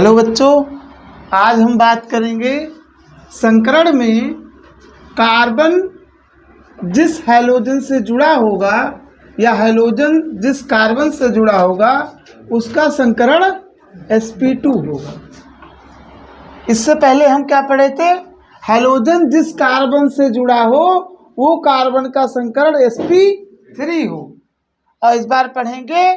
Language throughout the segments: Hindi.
हेलो बच्चों, आज हम बात करेंगे संकरण में कार्बन जिस हैलोजन से जुड़ा होगा या हैलोजन जिस कार्बन से जुड़ा होगा उसका संकरण sp2 होगा। इससे पहले हम क्या पढ़े थे? हैलोजन जिस कार्बन से जुड़ा हो वो कार्बन का संकरण sp3 हो। और इस बार पढ़ेंगे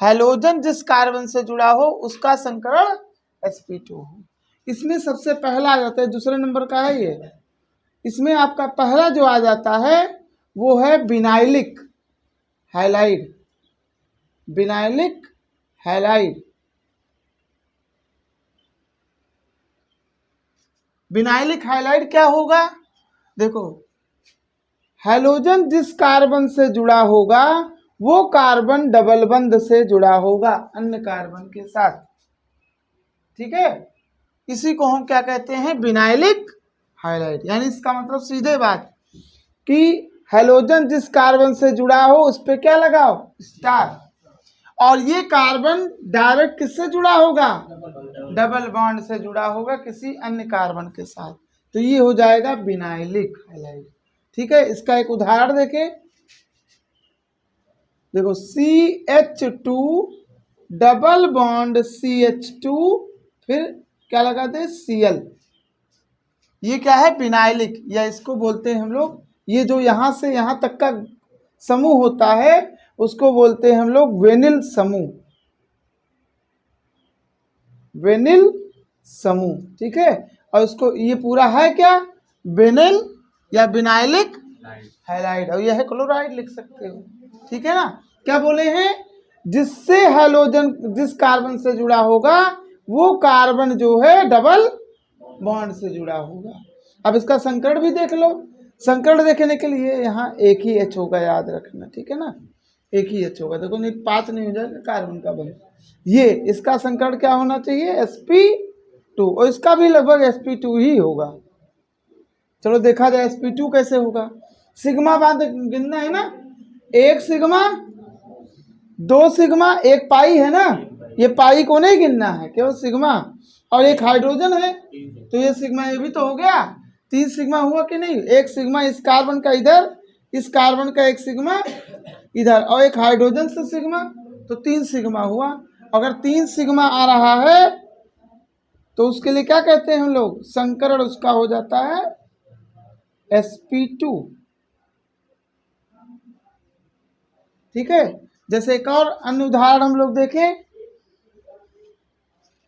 हैलोजन जिस कार्बन से जुड़ा हो उसका संकरण sp2 हो। इसमें सबसे पहला आ जाता है, दूसरे नंबर का है ये। इसमें आपका पहला जो आ जाता है वो है vinylic halide. Vinylic halide, vinylic halide क्या होगा? देखो, हैलोजन जिस कार्बन से जुड़ा होगा वो कार्बन डबल बंध से जुड़ा होगा अन्य कार्बन के साथ। ठीक है, इसी को हम क्या कहते हैं? Vinylic halide. यानी इसका मतलब सीधे बात कि हैलोजन जिस कार्बन से जुड़ा हो उस पे क्या लगाओ? स्टार। और ये कार्बन डायरेक्ट किससे जुड़ा होगा? डबल बॉन्ड से जुड़ा होगा किसी अन्य कार्बन के साथ, तो ये हो जाएगा विनाइलिक हैलाइड। ठीक है, इसका एक उदाहरण देखें। देखो, CH2 डबल बॉन्ड CH2 फिर क्या लगाते हैं? Cl। ये क्या है? विनाइलिक, या इसको बोलते हैं हम लोग, ये जो यहाँ से यहाँ तक का समूह होता है उसको बोलते हैं हम लोग वेनिल समूह। वेनिल समूह, ठीक है। और इसको ये पूरा है क्या? वेनिल या विनाइलिक हैलाइड। और यह है क्लोराइड, लिख सकते हो। ठीक है ना? क्या बोले हैं? जिससे हैलोजन जिस कार्बन से जुड़ा होगा वो कार्बन जो है डबल बॉन्ड से जुड़ा होगा। अब इसका संकरण भी देख लो। संकरण देखने के लिए यहाँ एक ही H होगा, याद रखना। ठीक है ना? एक ही H होगा। देखो, नहीं 5 नहीं हो जाएगा कार्बन का बंध। ये इसका संकरण क्या होना चाहिए? sp2। और इसका भी लगभग sp2 ही होगा। चलो देखा जाए sp2 कैसे होगा। सिग्मा बांध गिनना है ना, 1 सिग्मा 2 सिग्मा 1 पाई है ना। ये पाई को नहीं गिनना है, केवल सिग्मा। और एक हाइड्रोजन है तो ये सिग्मा, ये भी तो हो गया। 3 सिग्मा हुआ कि नहीं? 1 सिग्मा इस कार्बन का इधर, इस कार्बन का 1 सिग्मा इधर, और एक हाइड्रोजन से सिग्मा, तो 3 सिग्मा हुआ। अगर 3 सिग्मा आ रहा है तो उसके लिए क्या कहते हैं हम लोग? संकरण उसका हो जाता है sp2। ठीक है, जैसे एक और अन्य उदाहरण हम लोग देखें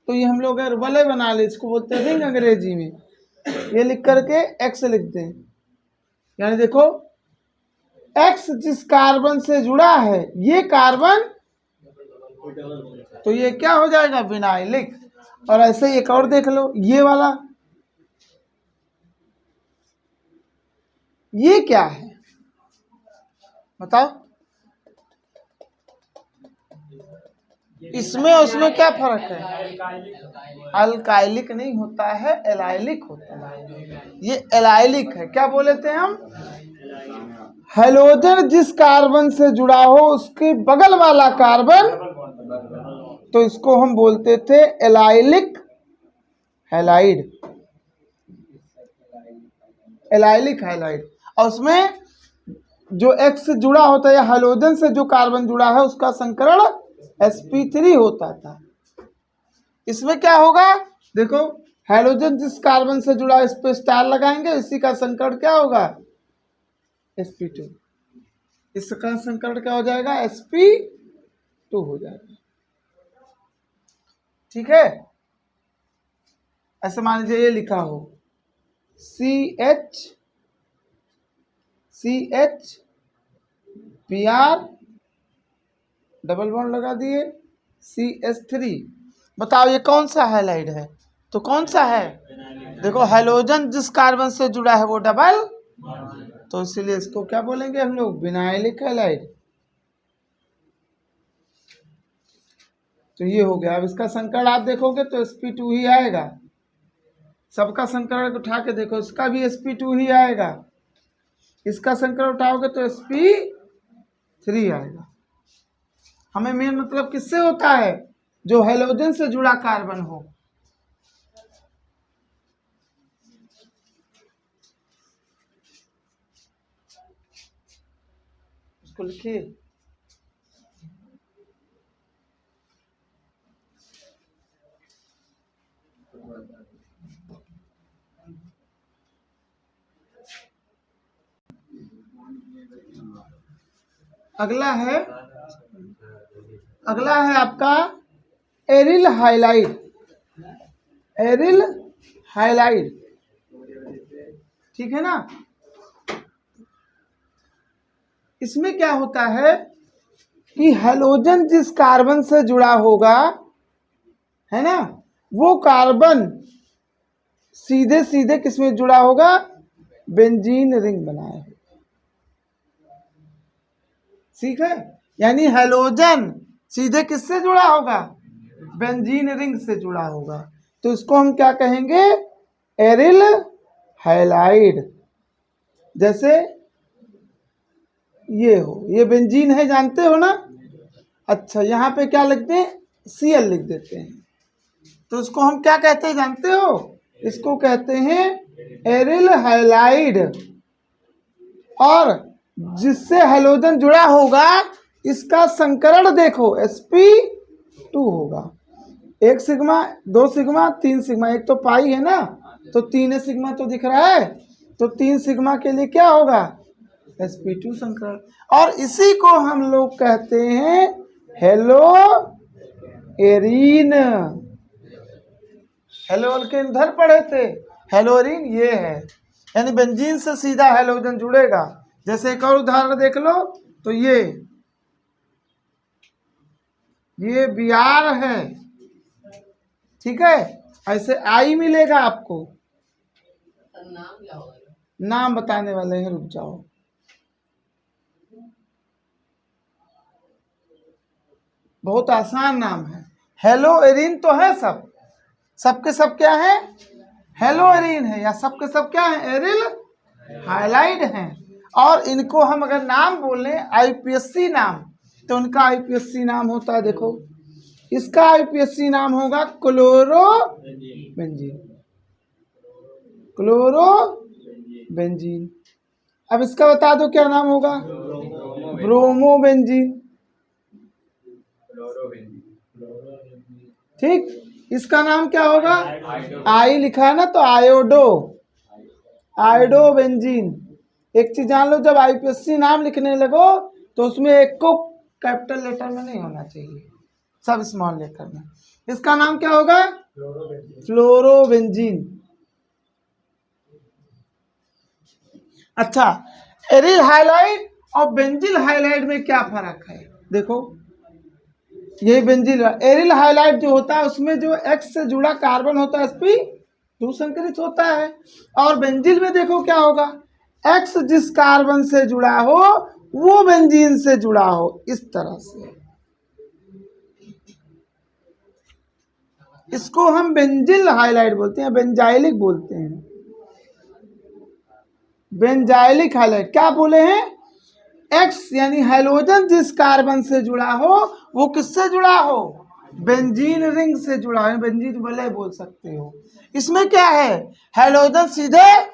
तो ये हम लोग अगर वलय बना ले, इसको बोलते हैं रिंग अंग्रेजी में। ये लिख करके X लिख दें। यानी देखो, X जिस कार्बन से जुड़ा है ये कार्बन, तो ये क्या हो जाएगा? विनाइलिक। और ऐसे ही एक और देख लो, ये वाला, ये क्या है बताओ? इसमें उसमें क्या फर्क है? अल्काइलिक नहीं होता है, एलाइलिक होता है। ये एलाइलिक है। क्या बोले थे हम? हैलोजन जिस कार्बन से जुड़ा हो उसके बगल वाला कार्बन, तो इसको हम बोलते थे एलाइलिक हैलाइड। Allylic halide. और उसमें जो X से जुड़ा होता है या हैलोजन से जो कार्बन जुड़ा है उसका संकरण sp3 होता था। इसमें क्या होगा? देखो, हैलोजन जिस कार्बन से जुड़ा इस पे स्टार लगाएंगे, इसी का संकरण क्या होगा? sp2। इसका संकरण क्या हो जाएगा? sp2 हो जाएगा। ठीक है, ऐसे मान लीजिए ये लिखा हो CH Br डबल बॉन्ड लगा दिए CH3। बताओ ये कौन सा हैलाइड है? तो कौन सा है? देखो, हैलोजन जिस कार्बन से जुड़ा है वो डबल, तो इसीलिए इसको क्या बोलेंगे हम लोग? Vinylic halide. तो ये हो गया। अब इसका संकरण आप देखोगे तो sp2 ही आएगा। सबका संकरण उठा के देखो, इसका भी sp2 ही आएगा। इसका संकरण उठाओगे तो sp3 आएगा। हमें मेन मतलब किससे होता है? जो हैलोजन से जुड़ा कार्बन हो। इसको लिखिए। अगला है आपका एरिल हाइलाइड। एरिल हाइलाइड, ठीक है ना। इसमें क्या होता है कि हैलोजन जिस कार्बन से जुड़ा होगा, है ना, वो कार्बन सीधे सीधे किसमें जुड़ा होगा? बेंजीन रिंग बनाए। ठीक है, यानी हैलोजन सीधे किससे जुड़ा होगा? बेंजीन रिंग से जुड़ा होगा। तो इसको हम क्या कहेंगे? Aryl halide. जैसे ये हो, ये बेंजीन है, जानते हो ना। अच्छा, यहाँ पे क्या लिखते हैं? Cl लिख देते हैं। तो इसको हम क्या कहते हैं जानते हो? इसको कहते हैं एरिल हाइलाइड। और जिससे हैलोजन जुड़ा होगा इसका संकरण देखो, sp2 होगा। 1 सिग्मा, 2 सिग्मा, 3 सिग्मा, एक तो पाई है ना, तो 3 सिग्मा तो दिख रहा है, तो 3 सिग्मा के लिए क्या होगा? sp2 संकरण। और इसी को हम लोग कहते हैं हेलो एरीन। हेलोअल्केन उधर पढ़े थे, हेलोरीन ये है, यानी बेंजीन से सीधा हैलोजन जुड़ेगा। जैसे एक और उदाहरण देख लो, तो ये Br है, ठीक है। ऐसे आई मिलेगा आपको। नाम बताने वाले हैं, रुक जाओ। बहुत आसान नाम है, हेलो एरीन तो है। सबके सब क्या है? हेलो एरीन है, या सबके सब क्या है? एरिल हाइलाइड हैं। और इनको हम अगर नाम बोलें आईपीएससी नाम, तो उनका आईपीएससी नाम होता है, देखो इसका आईपीएससी नाम होगा क्लोरोबेंजीन। क्लोरोबेंजीन। अब इसका बता दो क्या नाम होगा? ब्रोमोबेंजीन। ठीक, इसका नाम क्या होगा? आई लिखा है ना, तो आयोडोबेंजीन। एक चीज जान लो, जब आईपीएससी नाम लिखने लगो तो उसमें एक को कैपिटल लेटर में नहीं होना चाहिए, सब स्मॉल लेटर में। इसका नाम क्या होगा? फ्लोरोबेंजीन। अच्छा, एरिल हाइलाइड और बेंजिल हाइलाइड में क्या फर्क है? देखो, ये बेंजिल एरिल हाइलाइड जो होता है उसमें जो एक्स से जुड़ा कार्बन होता है sp2 संकरित होता है। और बेंजिल में देखो क्या होगा? एक्स जिस कार्बन से जुड़ा हो वो बेंजीन से जुड़ा हो, इस तरह से। इसको हम बेंजिल हाइलाइड बोलते हैं, बेंजाइलिक बोलते हैं। बेंजाइलिक हाइलाइड क्या बोले हैं? एक्स यानी हैलोजन जिस कार्बन से जुड़ा हो वो किससे जुड़ा हो? बेंजीन रिंग से जुड़ा है, बेंजीन वलय बोल सकते हो। इसमें क्या है? हैलोजन सीधे,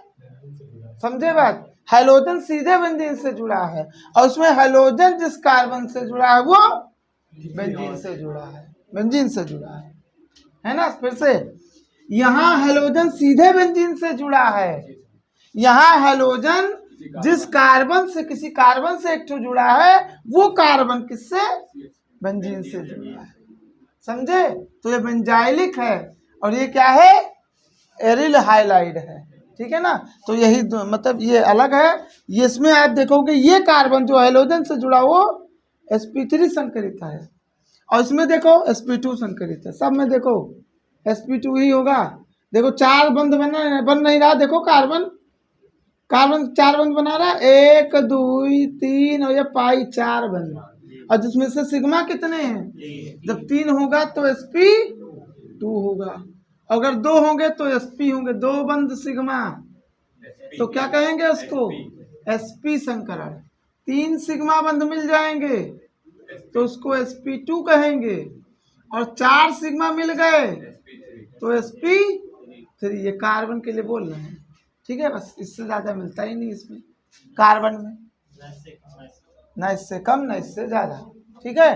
समझे बात, हैलोजन सीधे बेंजीन से जुड़ा है। और उसमें हैलोजन जिस कार्बन से जुड़ा है वो बेंजीन से जुड़ा है, बेंजीन से जुड़ा है ना। फिर से, यहाँ हैलोजन सीधे बेंजीन से जुड़ा है, यहाँ हैलोजन जिस कार्बन से, किसी कार्बन से एक तो जुड़ा है, वो कार्बन किससे? बेंजीन से जुड़ा है, समझे। तो ये बेंजाइलिक है और ये क्या है? एरिल हाइलाइड है, ठीक है ना। तो यही मतलब ये अलग है। ये इसमें आप देखोगे ये कार्बन जो हैलोजन से जुड़ा वो sp3 संकरित है, और इसमें देखो sp2 संकरित है। सब में देखो sp2 ही होगा। देखो 4 बंद बन नहीं रहा, देखो कार्बन 4 बंद बना रहा है, 1 2 3 और ये पाई 4 बंद। और जिसमें से सिग्मा कितने हैं? जब 3 होगा तो sp2 होगा, अगर 2 होंगे तो sp होंगे। 2 बंद सिग्मा तो क्या कहेंगे उसको? sp संकरण। 3 सिग्मा बंद मिल जाएंगे तो उसको sp2 कहेंगे, और 4 सिग्मा मिल गए तो sp3। ये कार्बन के लिए बोल रहे हैं, ठीक है। बस इससे ज्यादा मिलता ही नहीं इसमें कार्बन में। ना इससे कम ना इससे ज़्यादा। ठीक है,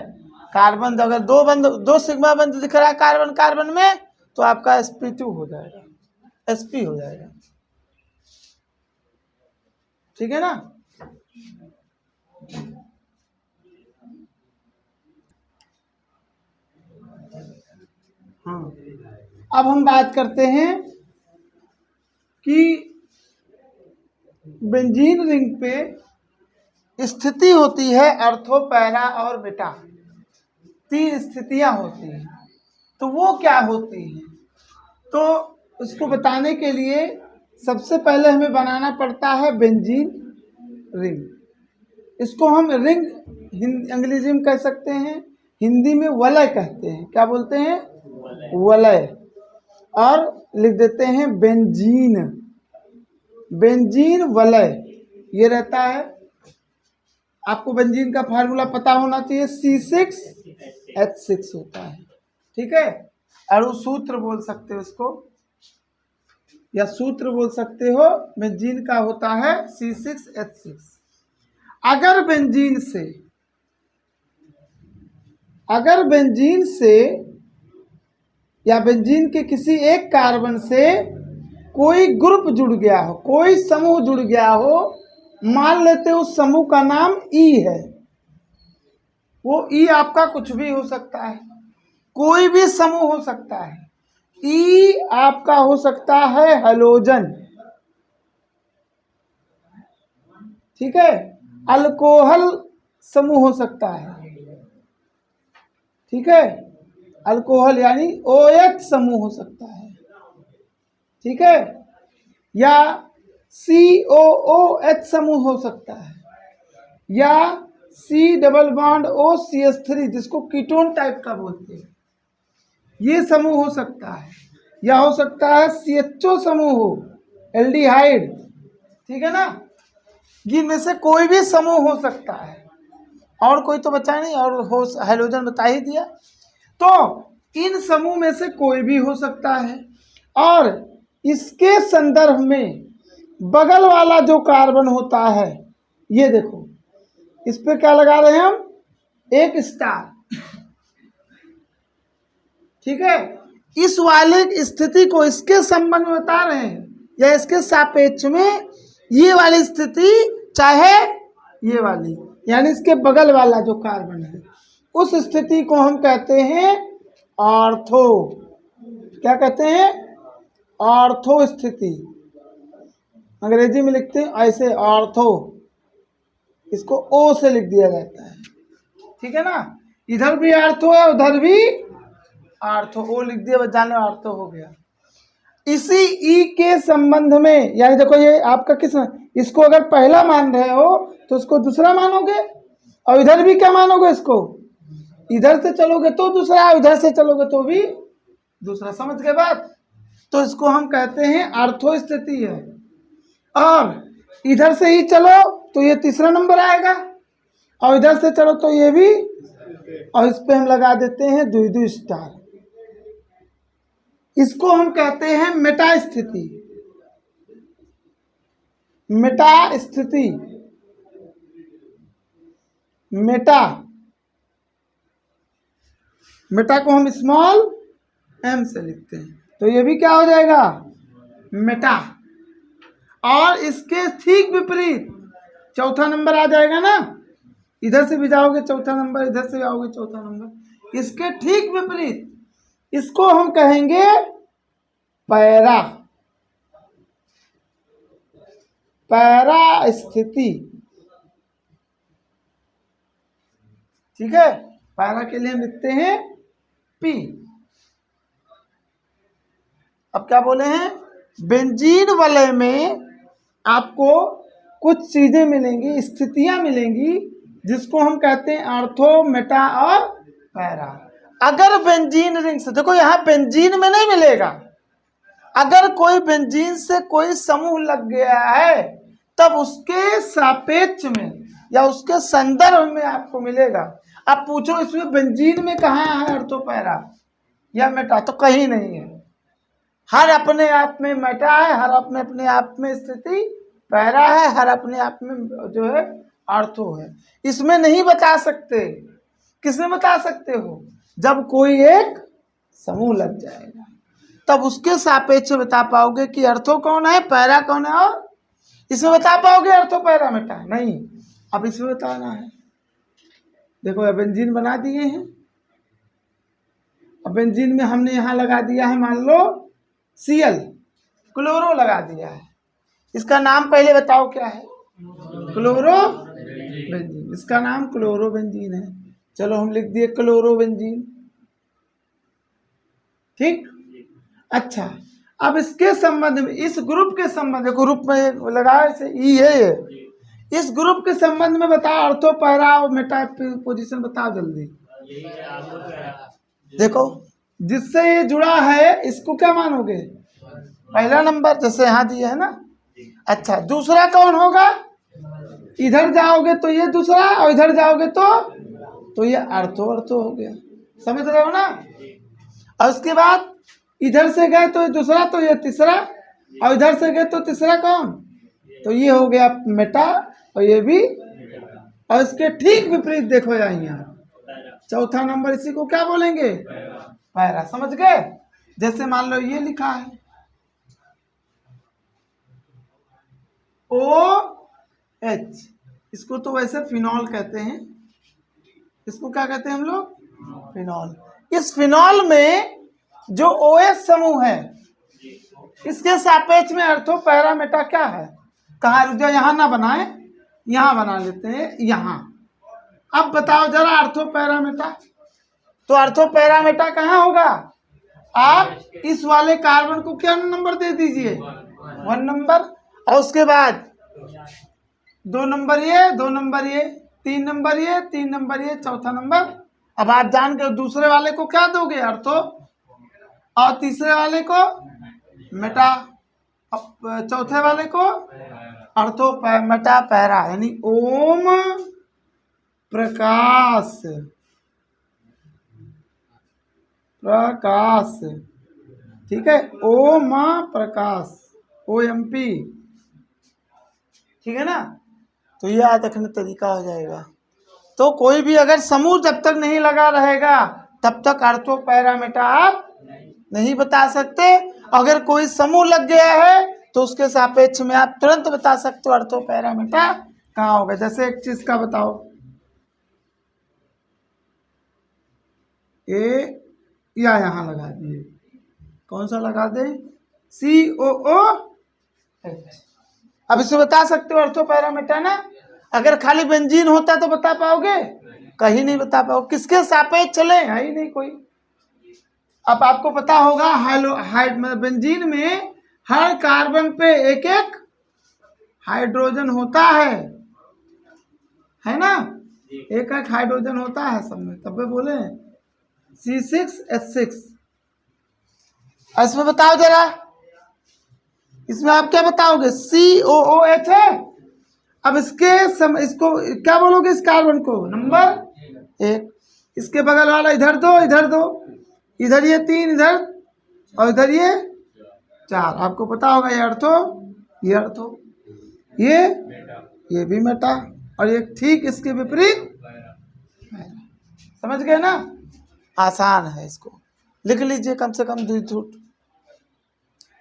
कार्बन अगर दो सिग्मा बंध दिख रहा है कार्बन कार्बन में तो आपका sp2 हो जाएगा, sp हो जाएगा। ठीक है ना। हाँ, अब हम बात करते हैं कि बेंजीन रिंग पे स्थिति होती है अर्थो, पैरा और बीटा, 3 स्थितियां होती हैं। तो वो क्या होती हैं, तो उसको बताने के लिए सबसे पहले हमें बनाना पड़ता है बेंजीन रिंग। इसको हम रिंग अंग्रेजी में कह सकते हैं, हिंदी में वलय कहते हैं। क्या बोलते हैं, वलय। और लिख देते हैं बेंजीन, बेंजीन वलय ये रहता है। आपको बेंजीन का फार्मूला पता होना चाहिए, C6H6 होता है। ठीक है, अणु सूत्र बोल सकते हो इसको, या सूत्र बोल सकते हो। बेंजीन का होता है C6H6। अगर बेंजीन से या बेंजीन के किसी एक कार्बन से कोई ग्रुप जुड़ गया हो, कोई समूह जुड़ गया हो, मान लेते हैं उस समूह का नाम ई है। वो ई आपका कुछ भी हो सकता है, कोई भी समूह हो सकता है। ई आपका हो सकता है हैलोजन, ठीक है, अल्कोहल समूह हो सकता है। ठीक है, अल्कोहल यानी OH समूह हो सकता है। ठीक है, या COOH समूह हो सकता है, या C डबल बॉन्ड OCH3 जिसको कीटोन टाइप का बोलते हैं, ये समूह हो सकता है। या हो सकता है CHO समूह हो, एल्डिहाइड। ठीक है ना, जिनमें से कोई भी समूह हो सकता है। और कोई तो बचा नहीं, और हो हाइड्रोजन बता ही दिया। तो इन समूह में से कोई भी हो सकता है। और इसके संदर्भ में बगल वाला जो कार्बन होता है, ये देखो, इस पे क्या लगा रहे हैं हम, एक स्टार। ठीक है, इस वाले स्थिति को इसके संबंध में बता रहे हैं, या इसके सापेक्ष में ये वाली स्थिति चाहे ये वाली, यानी इसके बगल वाला जो कार्बन है, उस स्थिति को हम कहते हैं ऑर्थो। क्या कहते हैं, ऑर्थो स्थिति। अंग्रेजी में लिखते हैं ऐसे, ऑर्थो, इसको ओ से लिख दिया जाता है। ठीक है ना, इधर भी ऑर्थो है, उधर भी ऑर्थो, ओ लिख दिया, बचाने ऑर्थो हो गया। इसी ई के संबंध में, यानी देखो ये आपका किस, इसको अगर पहला मान रहे हो तो उसको दूसरा मानोगे, और इधर भी क्या मानोगे, इसको इधर से चलोगे तो दूसरा, इधर से चलोगे तो भी दूसरा। समझ गए बात। तो इसको हम कहते हैं ऑर्थो स्थिति है। और इधर से ही चलो तो ये तीसरा नंबर आएगा, और इधर से चलो तो ये भी, और इस पे हम लगा देते हैं द्विध्रुव स्टार। इसको हम कहते हैं मेटा स्थिति। मेटा स्थिति, मेटा को हम स्मॉल m से लिखते हैं, तो ये भी क्या हो जाएगा, मेटा। और इसके ठीक विपरीत चौथा नंबर आ जाएगा ना, इधर से भी जाओगे चौथा नंबर, इधर से जाओगे चौथा नंबर। इसके ठीक विपरीत इसको हम कहेंगे पैरा, पैरा स्थिति। ठीक है, पैरा के लिए हम लिखते हैं P। अब क्या बोले हैं, बेंजीन वलय में आपको कुछ चीजें मिलेंगी, स्थितियां मिलेंगी, जिसको हम कहते हैं ऑर्थो, मेटा और पैरा। अगर बेंजीन रिंग से, देखो यहाँ बेंजीन में नहीं मिलेगा, अगर कोई बेंजीन से कोई समूह लग गया है तब उसके सापेक्ष में या उसके संदर्भ में आपको मिलेगा। अब पूछो इसमें बेंजीन में कहाँ है ऑर्थो, पैरा या मेटा, तो कहीं नहीं है। हर अपने आप में मेटा है, हर अपने आप में स्थिति पैरा है, हर अपने आप में जो है ऑर्थो है। इसमें नहीं बता सकते, किसमें बता सकते हो? जब कोई एक समूह लग जाएगा तब उसके सापेक्ष बता पाओगे कि अर्थो कौन है, पैरा कौन है, और इसमें बता पाओगे अर्थो पैरा मेटा नहीं। अब इसमें बताना है। देखो अब बेंजीन बना दिए हैं। अब बेंजीन में हमने यहाँ लगा दिया है, मान लो Cl, क्लोरो लगा दिया है। इसका नाम पहले बताओ क्या है? Chloro benzene. इसका नाम क्लोरो बेंजीन है। चलो हम लिख दिए क्लोरो बेंजीन, ठीक। अच्छा, अब इसके संबंध में, इस ग्रुप के संबंध, ग्रुप में लगाया इसे ई है ये, इस ग्रुप के संबंध में बताओ अर्थो पैरा और मेटा पोजीशन बताओ जल्दी। देखो जिससे ये जुड़ा है इसको क्या मानोगे? पहला नंबर, जैसे यहाँ दिया है ना। अच्छा, दूसरा कौन होगा? इधर जाओगे तो ये दूसरा, और इधर जाओगे तो ये अर्थो अर्थो हो गया। समझ रहे हो ना? और उसके बाद इधर से गए तो ये दूसरा, तो ये तीसरा, और इधर से गए तो तीसरा कौन? तो ये हो गया मेटा, और ये भी। और इसके ठीक विपरीत देखो यहाँ चौथा नंबर, इसी को क्या बोलेंगे? पैरा। समझ गए? जैसे मान लो ये लिखा है OH, इसको तो वैसे फिनॉल कहते हैं। इसको क्या कहते हैं हम लोग? फिनॉल। इस फिनॉल में जो OH समूह है इसके सापेक्ष में अर्थो पैरा मेटा क्या है? कहाँ? रुक जाओ, यहाँ ना बनाए, यहाँ बना लेते हैं, यहाँ। अब बताओ जरा अर्थो पैरा मेटा। तो अर्थो पैरा मेटा कहाँ होगा? आप इस वाले कार्बन को क्या नंबर दे दीजिए? 1 नंबर, और उसके बाद 2 नंबर ये, 2 नंबर ये, 3 नंबर ये, 3 नंबर ये, चौथा नंबर। अब आप जान के दूसरे वाले को क्या दोगे? अर्थो, और तीसरे वाले को मेटा, चौथे वाले को अर्थो मेटा पैरा, यानी ओम प्रकाश, प्रकाश, ठीक है। ओम प्रकाश, OMP, ठीक है ना? तो ये याद रखने तरीका हो जाएगा। तो कोई भी अगर समूह जब तक नहीं लगा रहेगा तब तक अर्थो पैरा मेटा आप नहीं बता सकते। अगर कोई समूह लग गया है तो उसके सापेक्ष में आप तुरंत बता सकते हो अर्थो पैरा मेटा कहाँ होगा। जैसे एक चीज का बताओ, ए या यहाँ लगा दिए, कौन सा लगा दे? COOH। अब इसे बता सकते हो अर्थो पैरा मेटा ना। अगर खाली बेंजीन होता तो बता पाओगे? कहीं नहीं बता पाओगे। किसके सापेक्ष चले? है ही नहीं कोई। अब आपको पता होगा मतलब बेंजीन में हर कार्बन पे एक एक हाइड्रोजन होता है ना? एक एक हाइड्रोजन होता है सब में, तब बोले C6H6। इसमें बताओ जरा, इसमें आप क्या बताओगे? COOH है। अब इसको क्या बोलोगे? इस कार्बन को नंबर 1। इसके बगल वाला इधर 2, इधर 2, इधर ये 3, इधर, और इधर ये 4। आपको पता होगा ये अर्थो, ये अर्थो, ये भी मेटा, और ये ठीक इसके विपरीत। समझ गए ना? आसान है, इसको लिख लीजिए कम से कम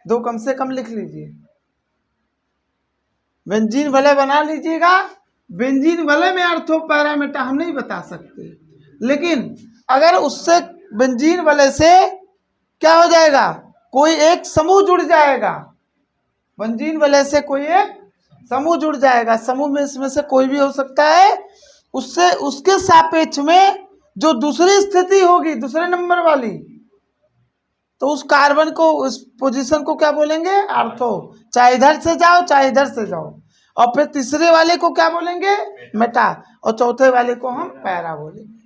2 कम से कम लिख लीजिए। बेंजीन भले बना लीजिएगा, बेंजीन भले में अर्थो पैरा मेटा हम नहीं बता सकते, लेकिन अगर उससे बेंजीन वाले से क्या हो जाएगा? कोई एक समूह जुड़ जाएगा। बेंजीन वाले से कोई एक समूह जुड़ जाएगा। समूह में इसमें से कोई भी हो सकता है। उससे उसके सापेक्ष में जो दूसरी स्थिति होगी, दूसरे नंबर वाली, तो उस कार्बन को, उस पोजीशन को क्या बोलेंगे? अर्थो। चाहे इधर से जाओ चाहे इधर से जाओ। और फिर तीसरे वाले को क्या बोलेंगे? मेटा। और चौथे वाले को हम पैरा बोलेंगे।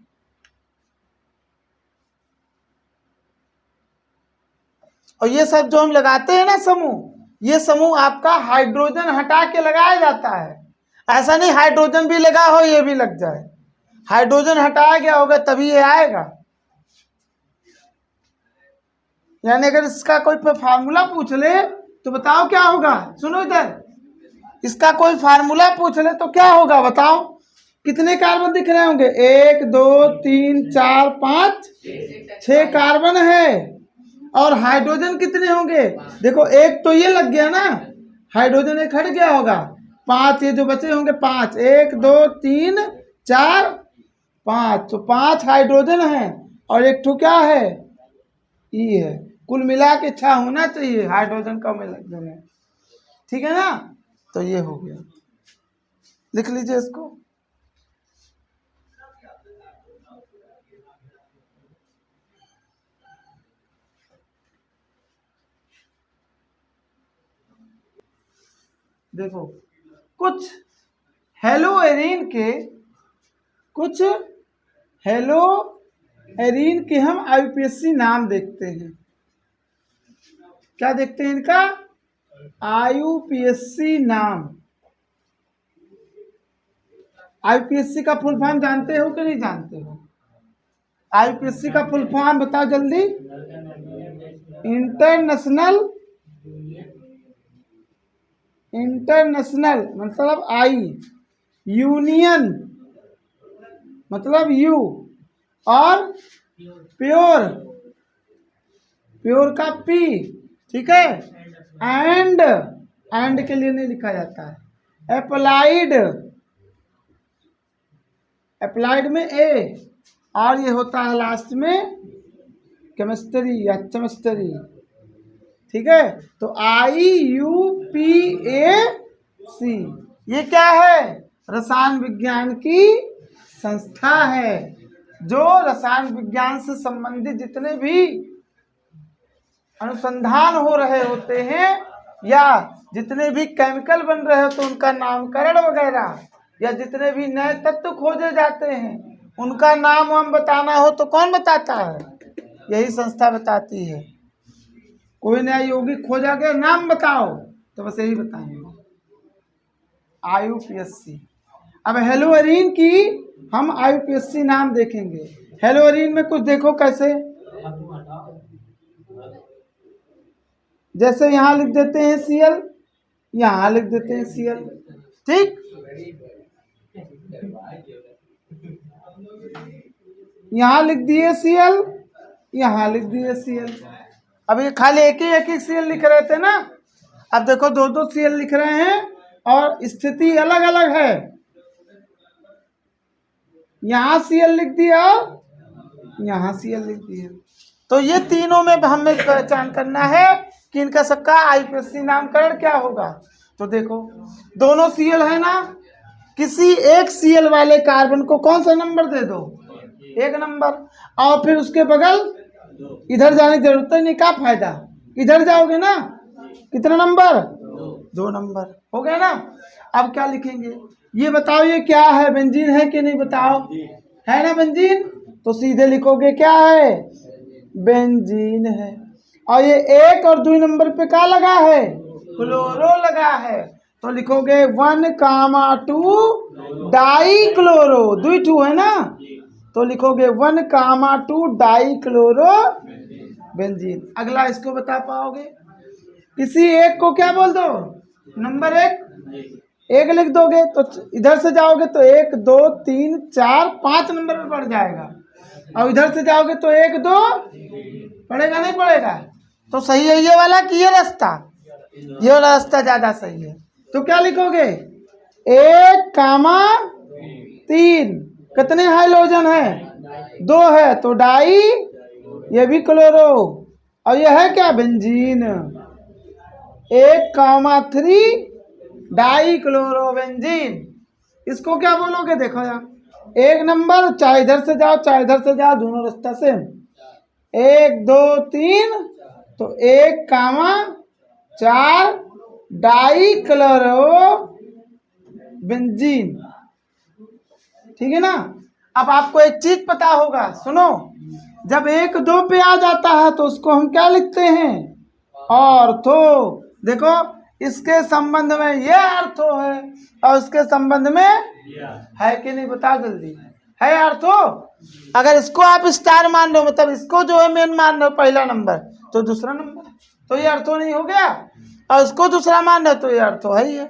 और ये सब जो हम लगाते हैं ना समूह, ये समूह आपका हाइड्रोजन हटा के लगाया जाता है। ऐसा नहीं हाइड्रोजन भी लगा हो ये भी लग जाए। हाइड्रोजन हटाया गया होगा तभी ये आएगा। यानी अगर इसका कोई फार्मूला पूछ ले तो बताओ क्या होगा? सुनो इधर, इसका कोई फार्मूला पूछ ले तो क्या होगा बताओ? कितने कार्बन दिख रहे होंगे? 1 2 3 4 5 6 कार्बन है। और हाइड्रोजन कितने होंगे? देखो एक तो ये लग गया ना, हाइड्रोजन एक हट गया होगा, 5 ये जो बचे होंगे 5, 1 2 3 4 5, तो 5 हाइड्रोजन है और एक ठो क्या है? ई है। कुल मिला के 6 होना चाहिए हाइड्रोजन का मिला, ठीक है ना? तो ये हो गया, लिख लीजिए इसको। देखो कुछ हेलोएरीन के हम आईयूपीएसी नाम देखते हैं। क्या देखते हैं इनका? आईयूपीएसी नाम। आईयूपीएसी का फुल फॉर्म जानते हो कि नहीं जानते हो? आईयूपीएसी का फुल फॉर्म बताओ जल्दी। इंटरनेशनल मतलब आई, यूनियन मतलब यू, और प्योर का पी, ठीक है? एंड के लिए नहीं लिखा जाता है। अप्लाइड में ए, और ये होता है लास्ट में केमिस्ट्री या केमिस्ट्री, ठीक है? तो IUPAC ये क्या है? रसायन विज्ञान की संस्था है, जो रसायन विज्ञान से संबंधित जितने भी अनुसंधान हो रहे होते हैं या जितने भी केमिकल बन रहे हो तो उनका नामकरण वगैरह, या जितने भी नए तत्व खोजे जाते हैं उनका नाम हम बताना हो तो कौन बताता है? यही संस्था बताती है। कोई नया यौगिक खोजा गया, नाम बताओ, तो बस यही बताएंगे, आईयूपीएसी। अब हेलोएरीन की हम आईयूपीएसी नाम देखेंगे। हेलोएरीन में कुछ देखो कैसे, जैसे यहाँ लिख देते हैं Cl, यहाँ लिख देते हैं Cl, ठीक? यहाँ लिख दिए Cl, यहाँ लिख दिए Cl। अब ये खाली एक ही Cl लिख रहे थे ना, अब देखो दो Cl लिख रहे हैं और स्थिति अलग अलग है। यहाँ Cl लिख दिया, यहाँ Cl लिख दिया, तो ये तीनों में हमें पहचान करना है कि इनका सबका आईयूपीएसी नामकरण क्या होगा। तो देखो दोनों Cl है ना, किसी एक Cl वाले कार्बन को कौन सा नंबर दे दो? 1 नंबर, और फिर उसके बगल इधर जाने की जरूरत नहीं, क्या फायदा, इधर जाओगे ना, कितना नंबर? 2 नंबर, हो गया ना? अब क्या लिखेंगे ये बताओ, ये क्या है? बेंजीन है कि नहीं बताओ? है ना बेंजीन, तो सीधे लिखोगे क्या है? बेंजीन है। और ये 1 और 2 नंबर पे क्या लगा है? क्लोरो लगा है, तो लिखोगे 1,2 डाई क्लोरो, 2 है ना, तो लिखोगे 1,2 डाई क्लोरो बेंजीन। अगला इसको बता पाओगे? किसी एक को क्या बोल दो? नंबर 1 लिख दोगे, तो इधर से जाओगे तो 1 2 3 4 5 नंबर पे बढ़ जाएगा, और इधर से जाओगे तो 1 2 पड़ेगा, नहीं पड़ेगा? तो सही है ये वाला कि ये रास्ता? ये वाला रास्ता ज्यादा सही है। तो क्या लिखोगे? 1,3 कितने हाइड्रोजन है? 2 है, तो डाई, ये भी क्लोरो, और ये है क्या? बेंजीन। 1,3 die chloro benzene. इसको क्या बोलोगे? देखो यार, 1 नंबर, चाहे इधर से जाओ चाहे इधर से जाओ, दोनों रास्ता सेम। 1 2 3, तो 1,4 डाई क्लोरो बेंजीन, ठीक है ना? अब आपको एक चीज पता होगा, सुनो, जब 1 2 पे आ जाता है तो उसको हम क्या लिखते हैं? ऑर्थो। देखो इसके संबंध में ये ऑर्थो है और उसके संबंध में है कि नहीं, बता जल्दी। है ऑर्थो? अगर इसको आप स्टार मान लो, मतलब इसको जो है मेन मान लो पहला नंबर, तो दूसरा नंबर, तो ये ऑर्थो नहीं हो गया? और इसको दूसरा मान लो तो ये ऑर्थो है ही है।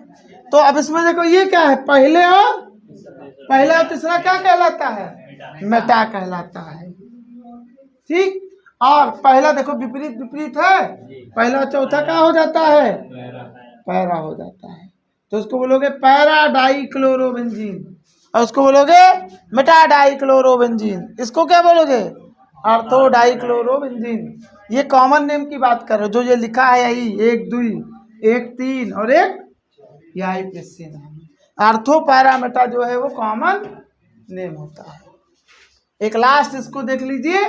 तो अब इसमें देखो ये क्या है? पहले और पहला और तीसरा क्या कहलाता है? मेटा कहलाता है। ठीक, और पहला देखो विपरीत विपरीत है, पहला चौथा क्या हो जाता है? पैरा हो जाता है। तो उसको बोलोगे पैरा डाइक्लोरोबेंजीन, और उसको बोलोगे मेटा डाइक्लोरोबेंजीन। इसको क्या बोलोगे? Ortho dichlorobenzene. ये कॉमन नेम की बात कर रहे हो, जो ये लिखा है यही 1 2 1 3 और 1 या आईपीएससी नाम। ऑर्थो पैरा मेटा जो है वो कॉमन नेम होता है। एक लास्ट इसको देख लीजिए,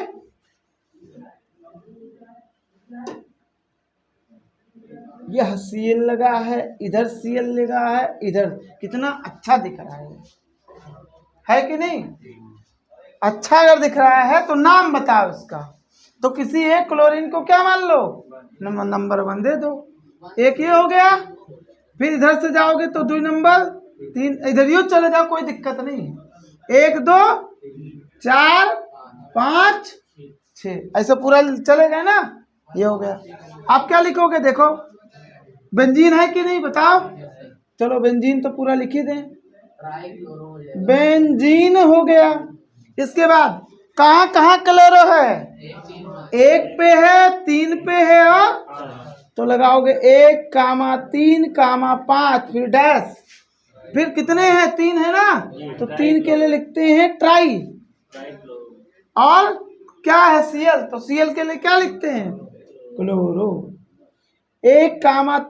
यह सीएल लगा है, इधर सीएल लगा है, इधर कितना अच्छा दिख रहा है कि नहीं? अच्छा अगर दिख रहा है तो नाम बताओ उसका। तो किसी एक क्लोरीन को क्या मान लो? नंबर 1 दे दो। एक ये हो गया, फिर इधर से जाओगे तो 2 नंबर 3, इधर यूँ चले जाओ, कोई दिक्कत नहीं है। 1 2 4 5 6 ऐसे पूरा चलेगा ना, ये हो गया। आप क्या लिखोगे? देखो बेंजीन है कि नहीं बताओ। चलो बेंजीन तो पूरा लिख ही दें, बेंजीन हो गया। इसके बाद कहाँ कहाँ क्लोरो है? 1 पे है, 3 पे है, और तो लगाओगे 1 3 5 फिर डैश, फिर कितने हैं? 3 है ना, तो 3 के लिए लिखते हैं ट्राई। और क्या है? सीएल, तो सीएल के लिए क्या लिखते हैं? क्लोरो। 1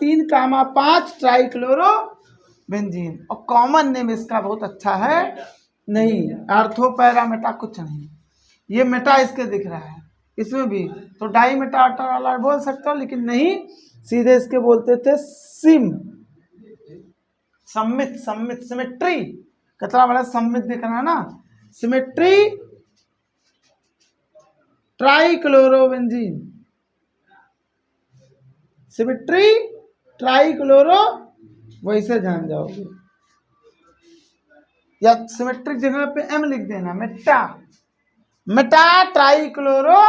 3 5 trichloro benzene. और कॉमन नेम इसका बहुत अच्छा है, नहीं ऑर्थो पैरा मेटा कुछ नहीं, ये मेटा इसके दिख रहा है, इसमें भी तो डाई मेटा ऑर्टर वाला बोल सकते हो, लेकिन नहीं, सीधे इसके बोलते थे सिम, सम्मित, सम्मित सिमेट्री, कितना बड़ा सम्मित दिखना ना, सिमेट्री ट्राइक्लोरोबेंजीन, सिमेट्री ट्राइक्लोरो, वैसे जान जाओगे। या सिमेट्रिक जगह पे एम लिख देना, मेटा, मेटा ट्राइक्लोरो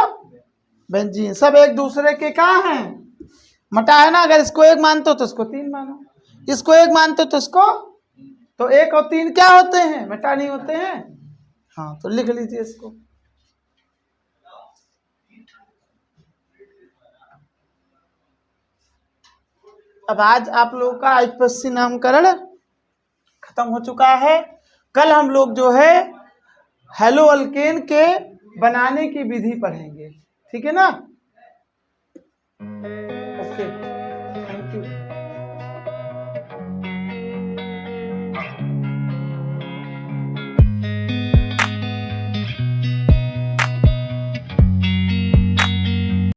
बेंजीन। सब एक दूसरे के कहाँ हैं? मटा है ना, अगर इसको 1 मानते हो तो इसको 3 मानो, इसको 1 मानते हो तो इसको, तो 1 और 3 क्या होते हैं? मेटा नहीं होते हैं। हाँ, तो लिख लीजिए इसको। अब आज आप लोगों का आईपीएससी नामकरण खत्म हो चुका है। कल हम लोग जो है हेलो अल्केन के बनाने की विधि पढ़ेंगे, ठीक है ना? ओके।